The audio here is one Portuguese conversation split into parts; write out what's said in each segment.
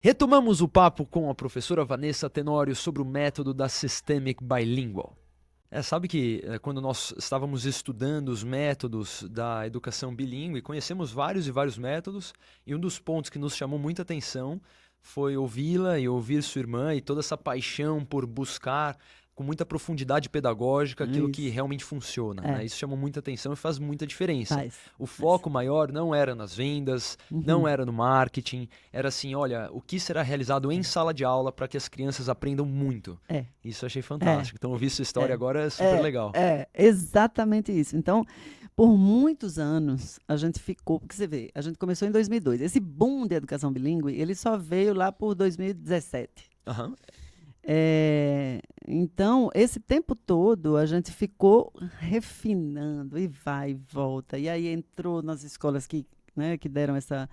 Retomamos o papo com a professora Vanessa Tenório sobre o método da Systemic Bilingual. Sabe que quando nós estávamos estudando os métodos da educação bilíngue, conhecemos vários e vários métodos, e um dos pontos que nos chamou muita atenção foi ouvi-la e ouvir sua irmã e toda essa paixão por buscar com muita profundidade pedagógica aquilo que Isso. realmente funciona, É. né? Isso chamou muita atenção e faz muita diferença. Faz. O foco maior não era nas vendas, não era no marketing, era assim, olha, o que será realizado em sala de aula para que as crianças aprendam muito. É. Isso eu achei fantástico. Então ouvir sua história agora é super legal. Exatamente isso. Então, por muitos anos, a gente ficou, porque você vê, a gente começou em 2002. Esse boom de educação bilíngue, ele só veio lá por 2017. Aham. Então, esse tempo todo, a gente ficou refinando, e vai e volta. E aí entrou nas escolas que, né, que deram essa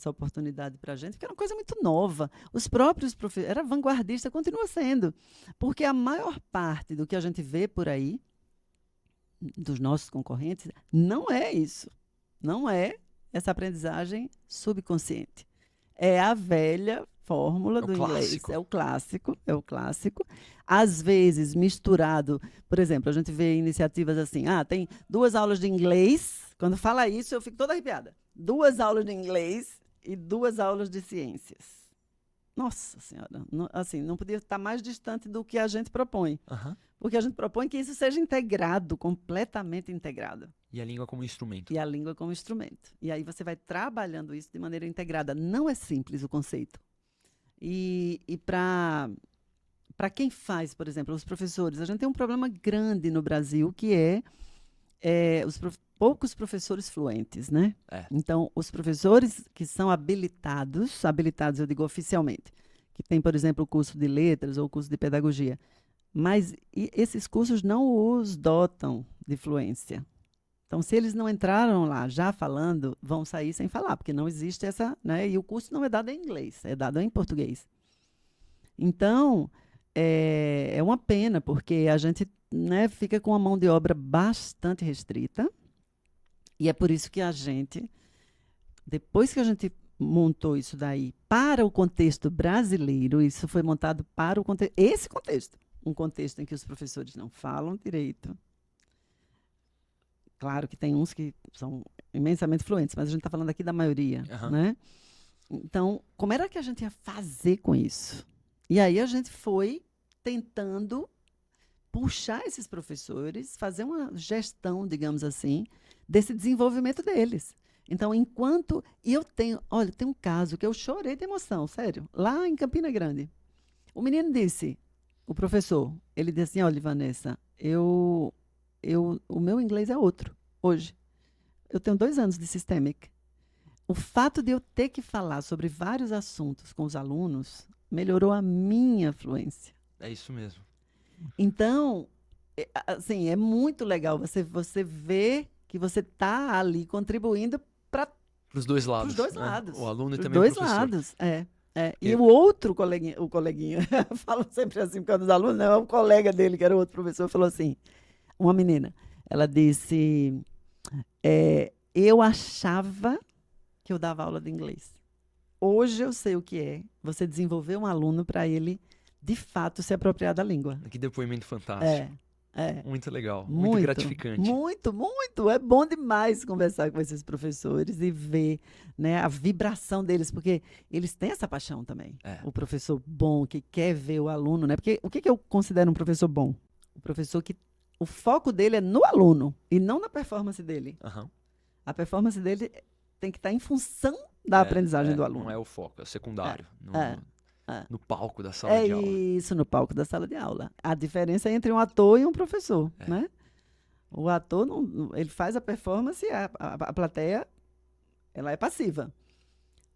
oportunidade para a gente, porque era uma coisa muito nova. Os próprios professores, era vanguardista, continua sendo. Porque a maior parte do que a gente vê por aí, dos nossos concorrentes, não é isso. Não é essa aprendizagem subconsciente. É a velha fórmula do inglês. Clássico. É o clássico. Às vezes misturado, por exemplo, a gente vê iniciativas assim, tem 2 aulas de inglês. Quando fala isso, eu fico toda arrepiada. 2 aulas de inglês e 2 aulas de ciências. Nossa Senhora, não podia estar mais distante do que a gente propõe. Aham. Porque a gente propõe que isso seja integrado, completamente integrado. E a língua como instrumento. E a língua como instrumento. E aí você vai trabalhando isso de maneira integrada. Não é simples o conceito. E para quem faz, por exemplo, os professores, a gente tem um problema grande no Brasil, que é poucos professores fluentes, né? Então, os professores que são habilitados eu digo oficialmente, que tem, por exemplo, o curso de letras ou o curso de pedagogia, mas esses cursos não os dotam de fluência. Então, se eles não entraram lá já falando, vão sair sem falar, porque não existe essa, né? E o curso não é dado em inglês, é dado em português. Então, é uma pena, porque a gente, né, fica com a mão de obra bastante restrita, e é por isso que a gente, depois que a gente montou isso daí para o contexto brasileiro, isso foi montado para esse contexto, um contexto em que os professores não falam direito. Claro que tem uns que são imensamente fluentes, mas a gente está falando aqui da maioria, né? Então, como era que a gente ia fazer com isso? E aí a gente foi tentando puxar esses professores, fazer uma gestão, digamos assim, desse desenvolvimento deles. Então, e tem um caso que eu chorei de emoção, sério, lá em Campina Grande. O menino disse, o professor, ele disse assim, olha, Vanessa, o meu inglês é outro, hoje. Eu tenho 2 anos de Systemic. O fato de eu ter que falar sobre vários assuntos com os alunos melhorou a minha fluência. É isso mesmo. Então, assim, é muito legal você ver que você está ali contribuindo para os dois lados. Os dois lados. O aluno e também o professor. Os dois lados, E o outro coleguinha, falo sempre assim por causa dos alunos, não, o colega dele, que era outro professor, falou assim, uma menina, ela disse, eu achava que eu dava aula de inglês. Hoje eu sei o que é você desenvolver um aluno para ele, de fato, se apropriar da língua. Que depoimento fantástico. Muito legal, muito gratificante. Muito. É bom demais conversar com esses professores e ver, né, a vibração deles, porque eles têm essa paixão também. O professor bom, que quer ver o aluno, né? Porque o que eu considero um professor bom? O professor que o foco dele é no aluno e não na performance dele. A performance dele tem que estar em função da aprendizagem do aluno. Não é o foco, é o secundário. No palco da sala de aula. Isso, no palco da sala de aula. A diferença é entre um ator e um professor, né? O ator, ele faz a performance e a plateia, ela é passiva.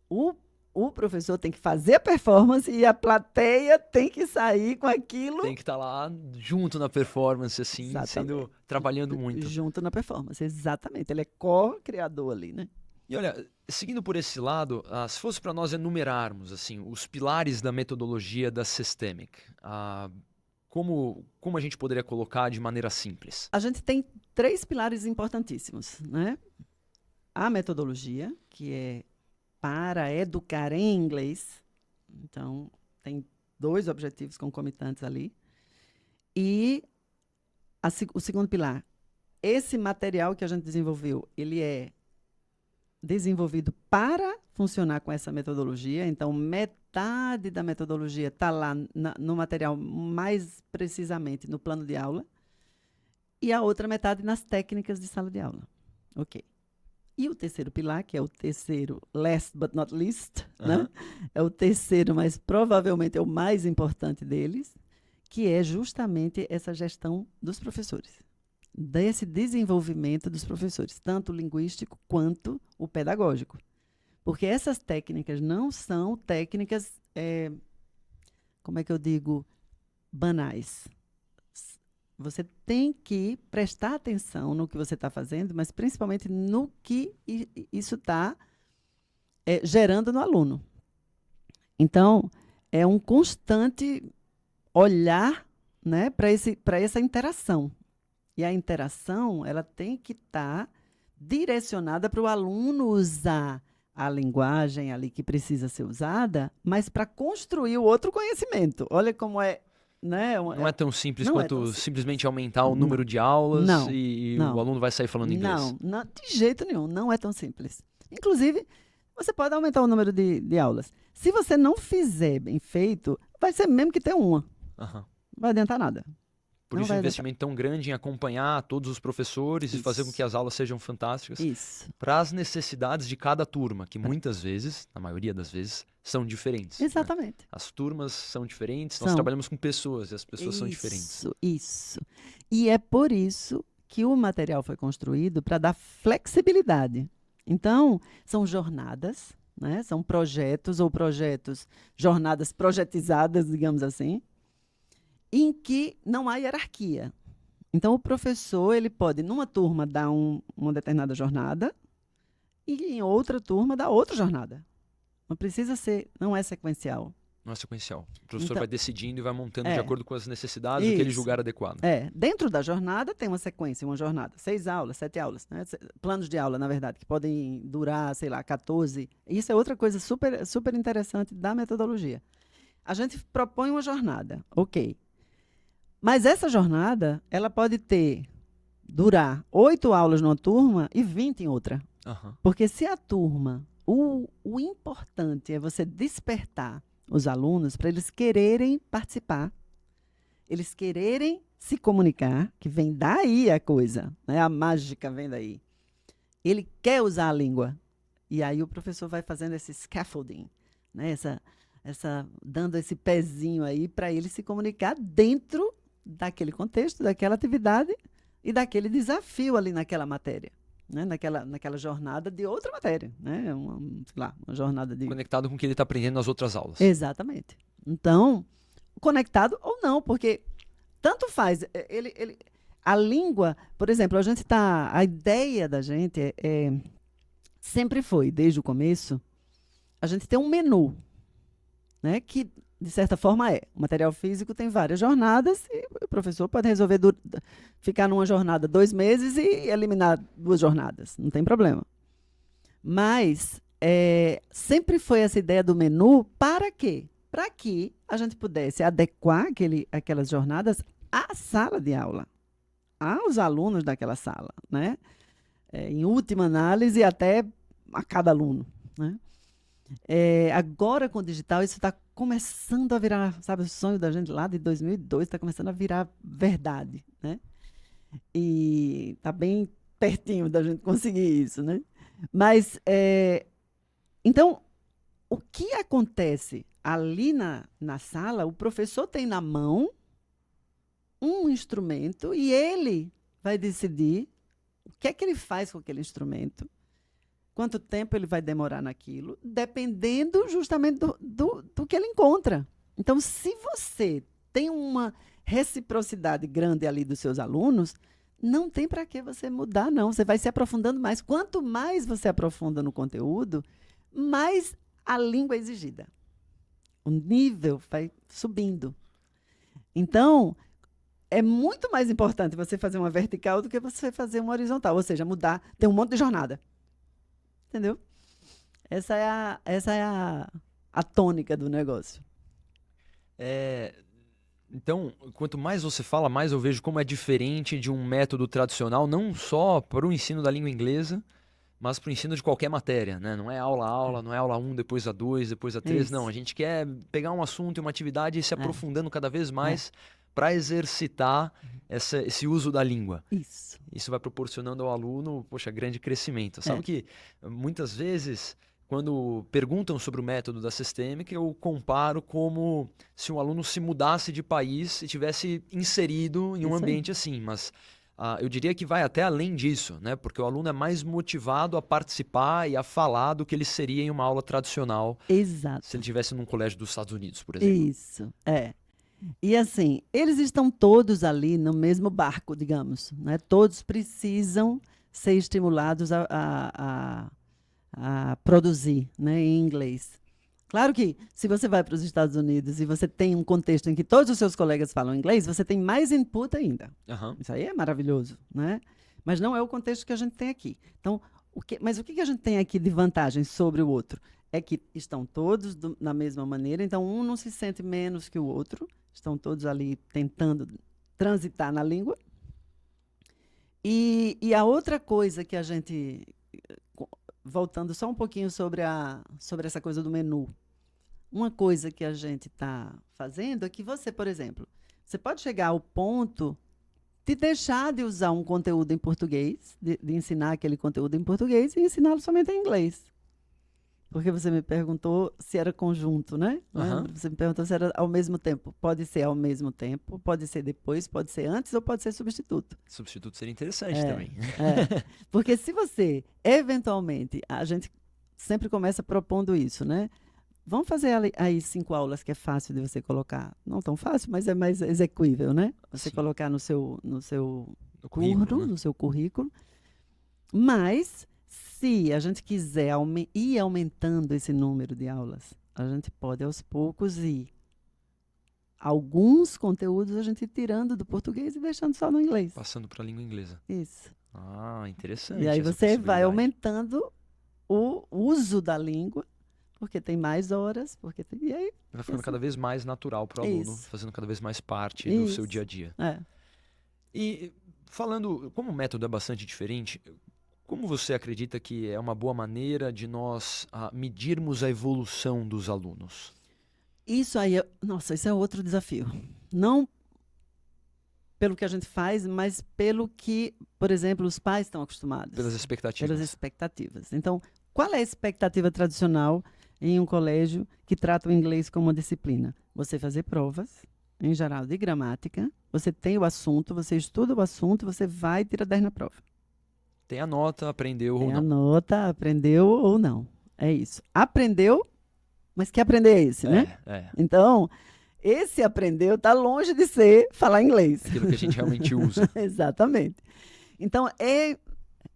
O professor tem que fazer a performance e a plateia tem que sair com aquilo. Tem que estar lá junto na performance, assim, trabalhando muito. Junto na performance, exatamente. Ele é co-criador ali, né? E olha, seguindo por esse lado, se fosse para nós enumerarmos assim, os pilares da metodologia da Systemic, como a gente poderia colocar de maneira simples? A gente tem 3 pilares importantíssimos, né? A metodologia, que é para educar em inglês, Então, tem 2 objetivos concomitantes ali. E o segundo pilar, esse material que a gente desenvolveu, ele é desenvolvido para funcionar com essa metodologia. Então, metade da metodologia está lá no material, mais precisamente no plano de aula, e a outra metade nas técnicas de sala de aula. Ok. E o terceiro pilar, que é o terceiro, last but not least, né? É o terceiro, mas provavelmente é o mais importante deles, que é justamente essa gestão dos professores, desse desenvolvimento dos professores, tanto o linguístico quanto o pedagógico. Porque essas técnicas não são técnicas, como é que eu digo, banais. Você tem que prestar atenção no que você está fazendo, mas principalmente no que isso está gerando no aluno. Então, é um constante olhar, né, para essa interação. E a interação, ela tem que estar direcionada para o aluno usar a linguagem ali que precisa ser usada, mas para construir o outro conhecimento. Olha como é, né? Não é tão simples quanto simplesmente aumentar o número de aulas e o aluno vai sair falando inglês. Não, de jeito nenhum. Não é tão simples. Inclusive, você pode aumentar o número de aulas. Se você não fizer bem feito, vai ser mesmo que ter uma. Não vai adiantar nada. Por isso o investimento tão grande em acompanhar todos os professores e fazer com que as aulas sejam fantásticas para as necessidades de cada turma, que muitas vezes, na maioria das vezes, são diferentes. Exatamente. Né? As turmas são diferentes, nós trabalhamos com pessoas e as pessoas são diferentes. Isso. E é por isso que o material foi construído para dar flexibilidade. Então, são jornadas, né? São projetos, jornadas projetizadas, digamos assim, em que não há hierarquia. Então, o professor ele pode, numa turma, dar uma determinada jornada e em outra turma dar outra jornada. Não é sequencial. Não é sequencial. O professor vai decidindo e vai montando de acordo com as necessidades, o que ele julgar adequado. Dentro da jornada tem uma sequência, uma jornada. 6 aulas, 7 aulas. Né? Planos de aula, na verdade, que podem durar, 14. Isso é outra coisa super, super interessante da metodologia. A gente propõe uma jornada, ok. Mas essa jornada, ela pode durar 8 aulas numa turma e 20 em outra. Porque se a turma, o importante é você despertar os alunos para eles quererem participar, eles quererem se comunicar, que vem daí a coisa, né? A mágica vem daí. Ele quer usar a língua. E aí o professor vai fazendo esse scaffolding, né? Dando esse pezinho aí para ele se comunicar dentro daquele contexto, daquela atividade e daquele desafio ali naquela matéria, né? naquela jornada de outra matéria, né? Uma jornada de... Conectado com o que ele está aprendendo nas outras aulas. Exatamente. Então, conectado ou não, porque tanto faz. A língua, por exemplo, a ideia da gente sempre foi, desde o começo, a gente ter um menu, né? Que de certa forma o material físico tem várias jornadas e o professor pode resolver ficar numa jornada 2 meses e eliminar 2 jornadas, não tem problema. Mas sempre foi essa ideia do menu para quê? Para que a gente pudesse adequar aquelas jornadas à sala de aula, aos alunos daquela sala, né? Em última análise, até a cada aluno, né? Agora, com o digital, isso está começando a virar, sabe, o sonho da gente lá de 2002 está começando a virar verdade, né? E está bem pertinho da gente conseguir isso, né? Mas, então, o que acontece ali na sala, o professor tem na mão um instrumento e ele vai decidir o que é que ele faz com aquele instrumento, quanto tempo ele vai demorar naquilo, dependendo justamente do que ele encontra. Então, se você tem uma reciprocidade grande ali dos seus alunos, não tem para que você mudar, não. Você vai se aprofundando mais. Quanto mais você aprofunda no conteúdo, mais a língua é exigida. O nível vai subindo. Então, é muito mais importante você fazer uma vertical do que você fazer uma horizontal. Ou seja, mudar, ter um monte de jornada. Entendeu? Essa é a a tônica do negócio. Então, quanto mais você fala, mais eu vejo como é diferente de um método tradicional, não só para o ensino da língua inglesa, mas para o ensino de qualquer matéria, né? Não é aula a aula, não é aula 1, depois a 2, depois a 3, não. A gente quer pegar um assunto e uma atividade e se aprofundando cada vez mais para exercitar esse uso da língua. Isso vai proporcionando ao aluno, poxa, grande crescimento. Sabe que muitas vezes, quando perguntam sobre o método da Systemic, eu comparo como se um aluno se mudasse de país e tivesse inserido em um ambiente assim, mas eu diria que vai até além disso, né? Porque o aluno é mais motivado a participar e a falar do que ele seria em uma aula tradicional. Exato. Se ele estivesse num colégio dos Estados Unidos, por exemplo. Isso, E assim, eles estão todos ali no mesmo barco, digamos, né? Todos precisam ser estimulados a produzir, né, em inglês. Claro que, se você vai para os Estados Unidos e você tem um contexto em que todos os seus colegas falam inglês, você tem mais input ainda. Isso aí é maravilhoso, né? Mas não é o contexto que a gente tem aqui. Então, mas o que a gente tem aqui de vantagem sobre o outro? É que estão todos na mesma maneira, então um não se sente menos que o outro, estão todos ali tentando transitar na língua. E a outra coisa que a gente... Voltando só um pouquinho sobre essa coisa do menu. Uma coisa que a gente está fazendo é que você, por exemplo, você pode chegar ao ponto de deixar de usar um conteúdo em português, de ensinar aquele conteúdo em português e ensiná-lo somente em inglês. Porque você me perguntou se era conjunto, né? Você me perguntou se era ao mesmo tempo. Pode ser ao mesmo tempo, pode ser depois, pode ser antes ou pode ser substituto. Substituto seria interessante também. Porque se você, eventualmente, a gente sempre começa propondo isso, né? Vamos fazer aí 5 aulas que é fácil de você colocar. Não tão fácil, mas é mais execuível, né? Você colocar no seu currículo, no seu currículo. Mas... se a gente quiser ir aumentando esse número de aulas, a gente pode aos poucos ir. Alguns conteúdos a gente ir tirando do português e deixando só no inglês. Passando para a língua inglesa. Isso. Interessante. E aí você vai aumentando o uso da língua, porque tem mais horas, e aí vai ficando cada vez mais natural para o aluno, fazendo cada vez mais parte do seu dia a dia. E falando, como o método é bastante diferente, como você acredita que é uma boa maneira de nós medirmos a evolução dos alunos? Isso aí, isso é outro desafio. Não pelo que a gente faz, mas pelo que, por exemplo, os pais estão acostumados. Pelas expectativas. Pelas expectativas. Então, qual é a expectativa tradicional em um colégio que trata o inglês como uma disciplina? Você fazer provas, em geral, de gramática, você tem o assunto, você estuda o assunto, você vai e tira 10 na prova. Tem a nota, aprendeu ou não. Tem a nota, aprendeu ou não. É isso. Aprendeu, mas que aprender é esse, né? Então, esse aprendeu está longe de ser falar inglês. Aquilo que a gente realmente usa. Exatamente. Então, é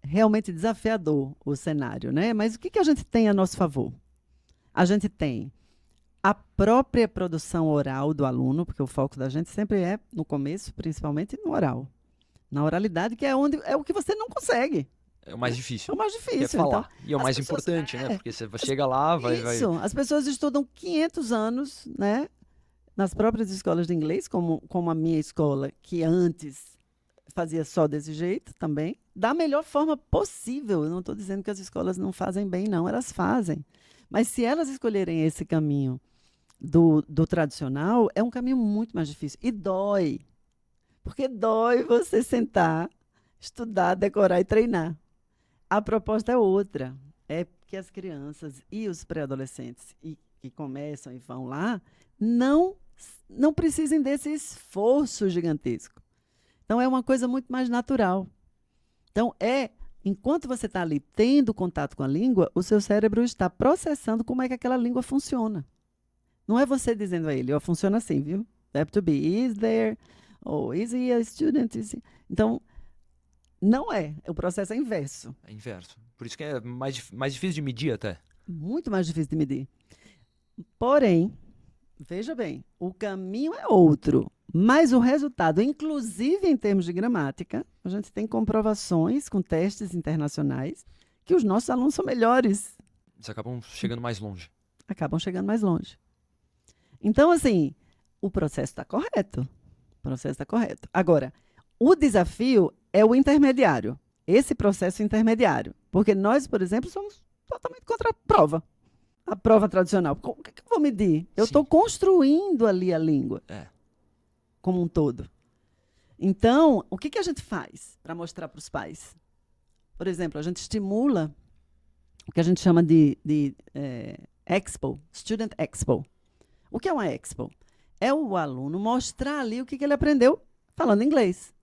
realmente desafiador o cenário, né? Mas o que a gente tem a nosso favor? A gente tem a própria produção oral do aluno, porque o foco da gente sempre é, no começo, principalmente no oral. Na oralidade, que é o que você não consegue. É o mais difícil. É o mais difícil. É falar. Então, e é o mais importante, né? Porque você chega lá, vai... As pessoas estudam 500 anos, né? Nas próprias escolas de inglês, como a minha escola, que antes fazia só desse jeito também, da melhor forma possível. Eu não estou dizendo que as escolas não fazem bem, não. Elas fazem. Mas se elas escolherem esse caminho do tradicional, é um caminho muito mais difícil. E dói. Porque dói você sentar, estudar, decorar e treinar. A proposta é outra. É que as crianças e os pré-adolescentes que começam e vão lá não precisem desse esforço gigantesco. Então, é uma coisa muito mais natural. Então, enquanto você está ali tendo contato com a língua, o seu cérebro está processando como é que aquela língua funciona. Não é você dizendo a ele, funciona assim, viu? Have to be, is there... ou is he a student? Então, não é. O processo é inverso. É inverso. Por isso que é mais difícil de medir até. Muito mais difícil de medir. Porém, veja bem, o caminho é outro. Mas o resultado, inclusive em termos de gramática, a gente tem comprovações com testes internacionais que os nossos alunos são melhores. Eles acabam chegando mais longe. acabam chegando mais longe. Então, assim, o processo está correto. O processo está correto. Agora, o desafio é o intermediário. Esse processo intermediário. Porque nós, por exemplo, somos totalmente contra a prova. A prova tradicional. O que eu vou medir? Eu estou construindo ali a língua. Como um todo. Então, o que a gente faz para mostrar para os pais? Por exemplo, a gente estimula o que a gente chama de Expo, Student Expo. O que é uma Expo? É o aluno mostrar ali o que ele aprendeu falando inglês.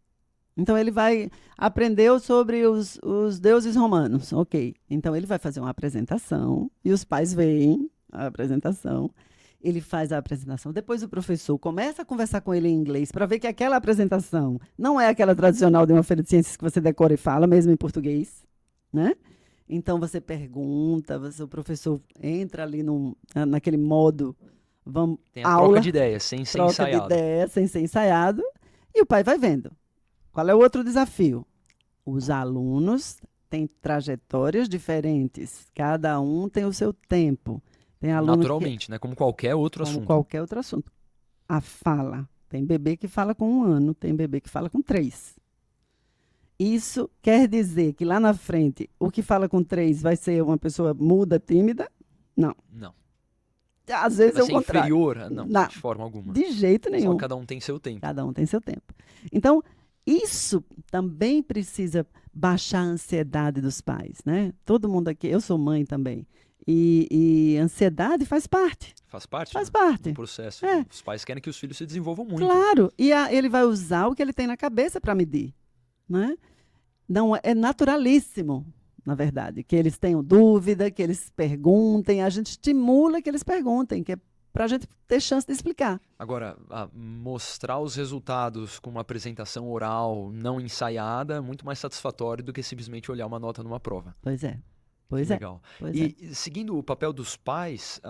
Então, ele aprendeu sobre os deuses romanos. Ok. Então, ele vai fazer uma apresentação e os pais veem a apresentação. Ele faz a apresentação. Depois, o professor começa a conversar com ele em inglês para ver que aquela apresentação não é aquela tradicional de uma feira de ciências que você decora e fala, mesmo em português, né? Então, você pergunta, o professor entra ali naquele modo, tem a troca de ideias, sem ser ensaiado. Troca de ideias, sem ser ensaiado. E o pai vai vendo. Qual é o outro desafio? Os alunos têm trajetórias diferentes. Cada um tem o seu tempo. Tem naturalmente, né? Como qualquer outro assunto. Como qualquer outro assunto. A fala. Tem bebê que fala com 1 ano, tem bebê que fala com 3. Isso quer dizer que lá na frente, o que fala com 3 vai ser uma pessoa muda, tímida? Não. Não. Às vezes é o contrário. Inferior? Não, de forma alguma. De jeito nenhum. Só cada um tem seu tempo. Cada um tem seu tempo. Então, isso também precisa baixar a ansiedade dos pais, né? Todo mundo aqui, eu sou mãe também. E ansiedade faz parte. Faz parte? Faz parte. Do processo. Os pais querem que os filhos se desenvolvam muito. Claro. E ele vai usar o que ele tem na cabeça para medir. Né? Não, é naturalíssimo, na verdade, que eles tenham dúvida, que eles perguntem. A gente estimula que eles perguntem, que é para a gente ter chance de explicar. Agora, mostrar os resultados com uma apresentação oral não ensaiada é muito mais satisfatório do que simplesmente olhar uma nota numa prova. Pois é. Legal. Seguindo o papel dos pais,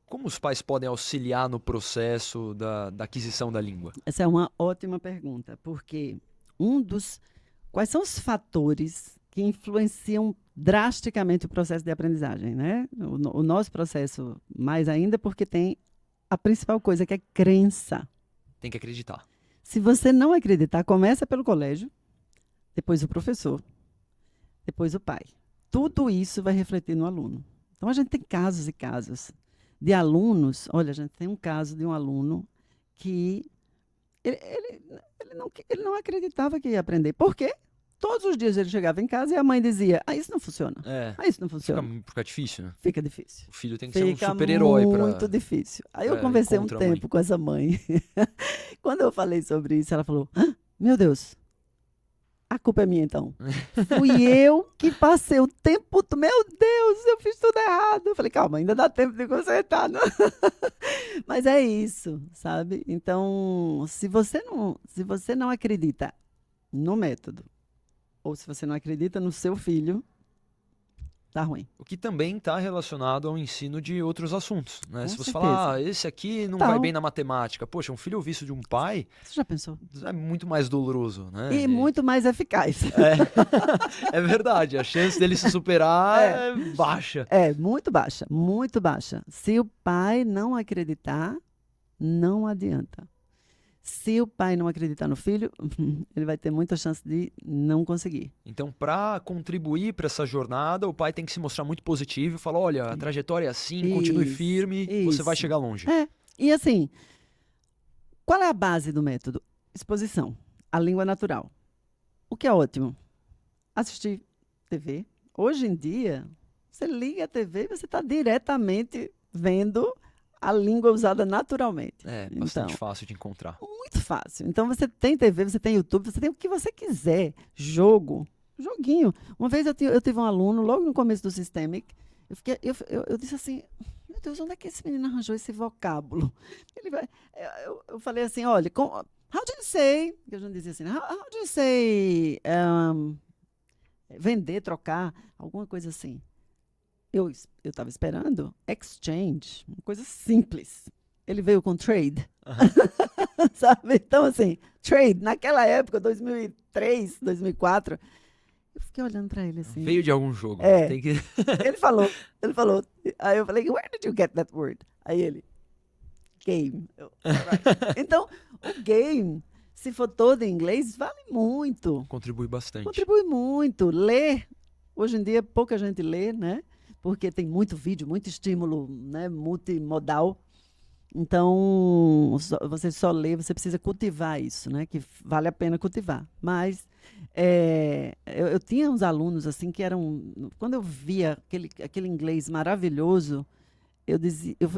como os pais podem auxiliar no processo da aquisição da língua? Essa é uma ótima pergunta, porque quais são os fatores que influenciam drasticamente o processo de aprendizagem, né? O nosso processo, mais ainda, porque tem a principal coisa, que é crença. Tem que acreditar. Se você não acreditar, começa pelo colégio, depois o professor, depois o pai. Tudo isso vai refletir no aluno. Então, a gente tem casos e casos de alunos. Olha, a gente tem um caso de um aluno que ele não acreditava que ia aprender. Por quê? Todos os dias ele chegava em casa e a mãe dizia, isso não funciona. Isso não funciona. Fica difícil, né? Fica difícil. O filho tem que ser um super-herói para... muito difícil. Aí eu conversei um tempo com essa mãe. Quando eu falei sobre isso, ela falou, meu Deus, a culpa é minha, então. Fui eu que passei o tempo... Meu Deus, eu fiz tudo errado. Eu falei, calma, ainda dá tempo de consertar. Não? Mas é isso, sabe? Então, se você não acredita no método, ou se você não acredita no seu filho, tá ruim. O que também está relacionado ao ensino de outros assuntos, né? Se você certeza. falar, esse aqui não vai bem na matemática. Poxa, um filho ouvido de um pai... Você já pensou? É muito mais doloroso, né? E muito mais eficaz. É verdade, a chance dele se superar é baixa. É, muito baixa, muito baixa. Se o pai não acreditar, não adianta. Se o pai não acreditar no filho, ele vai ter muita chance de não conseguir. Então, para contribuir para essa jornada, o pai tem que se mostrar muito positivo e falar, olha, a trajetória é assim, continue firme, você vai chegar longe. E assim, qual é a base do método? Exposição, a língua natural. O que é ótimo? Assistir TV. Hoje em dia, você liga a TV e você está diretamente vendo a língua usada naturalmente. É bastante fácil de encontrar. Muito fácil. Então, você tem TV, você tem YouTube, você tem o que você quiser. Joguinho. Uma vez eu tive um aluno, logo no começo do Systemic, eu disse assim, meu Deus, onde é que esse menino arranjou esse vocábulo? Eu falei assim, olha, how do you say, que a gente dizia assim, how do you say, vender, trocar, alguma coisa assim. Eu estava esperando exchange, uma coisa simples. Ele veio com trade. Sabe? Então, assim, trade, naquela época, 2003, 2004, Eu fiquei olhando para ele assim. Veio de algum jogo. É. Tem que... Ele falou. Aí eu falei, where did you get that word? Aí ele, game. Alright. Então, o game, se for todo em inglês, vale muito. Contribui bastante. Contribui muito. Ler, hoje em dia pouca gente lê, né? Porque tem muito vídeo, muito estímulo, né? Multimodal. Então, você só lê, você precisa cultivar isso, né? Que vale a pena cultivar. Mas eu tinha uns alunos assim que eram... Quando eu via aquele inglês maravilhoso,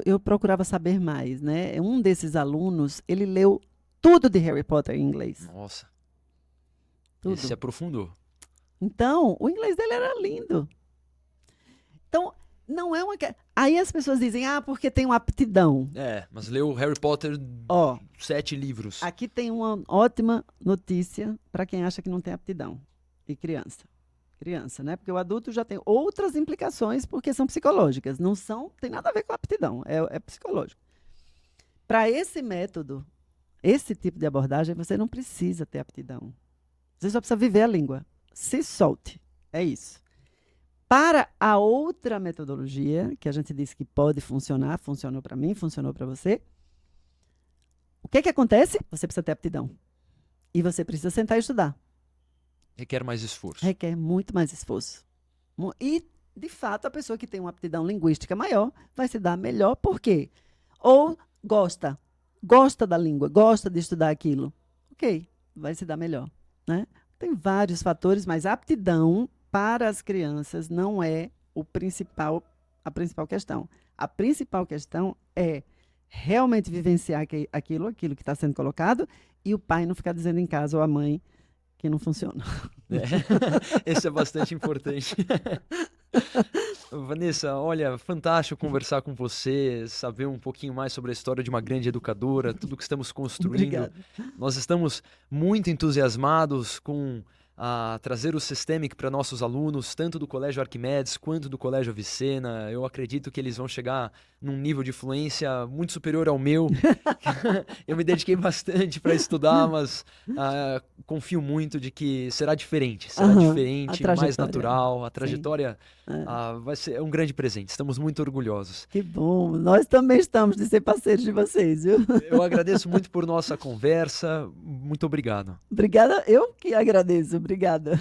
eu procurava saber mais, né? Um desses alunos, ele leu tudo de Harry Potter em inglês. Nossa. Tudo. Ele se aprofundou. Então, o inglês dele era lindo. Então, não é uma... Aí as pessoas dizem, porque tem uma aptidão. Mas leu Harry Potter 7 livros. Aqui tem uma ótima notícia para quem acha que não tem aptidão. E criança. Criança, né? Porque o adulto já tem outras implicações, porque são psicológicas. Tem nada a ver com a aptidão, é psicológico. Para esse método, esse tipo de abordagem, você não precisa ter aptidão. Você só precisa viver a língua. Se solte. É isso. Para a outra metodologia, que a gente disse que pode funcionar, funcionou para mim, funcionou para você, o que acontece? Você precisa ter aptidão. E você precisa sentar e estudar. Requer mais esforço. Requer muito mais esforço. E, de fato, a pessoa que tem uma aptidão linguística maior vai se dar melhor. Por quê? Ou gosta da língua, gosta de estudar aquilo. Ok, vai se dar melhor, né? Tem vários fatores, mas a aptidão para as crianças não é a principal questão. A principal questão é realmente vivenciar aquilo que está sendo colocado e o pai não ficar dizendo em casa ou a mãe que não funciona. Esse é bastante importante. Vanessa, olha, fantástico conversar com você, saber um pouquinho mais sobre a história de uma grande educadora, tudo que estamos construindo. Obrigada. Nós estamos muito entusiasmados com trazer o Systemic para nossos alunos, tanto do Colégio Arquimedes quanto do Colégio Avicena. Eu acredito que eles vão chegar num nível de fluência muito superior ao meu. Eu me dediquei bastante para estudar, mas confio muito de que será diferente. Será diferente, mais natural. A trajetória vai ser um grande presente. Estamos muito orgulhosos. Que bom. Nós também estamos de ser parceiros de vocês, viu? Eu agradeço muito por nossa conversa. Muito obrigado. Obrigada. Eu que agradeço. Obrigada.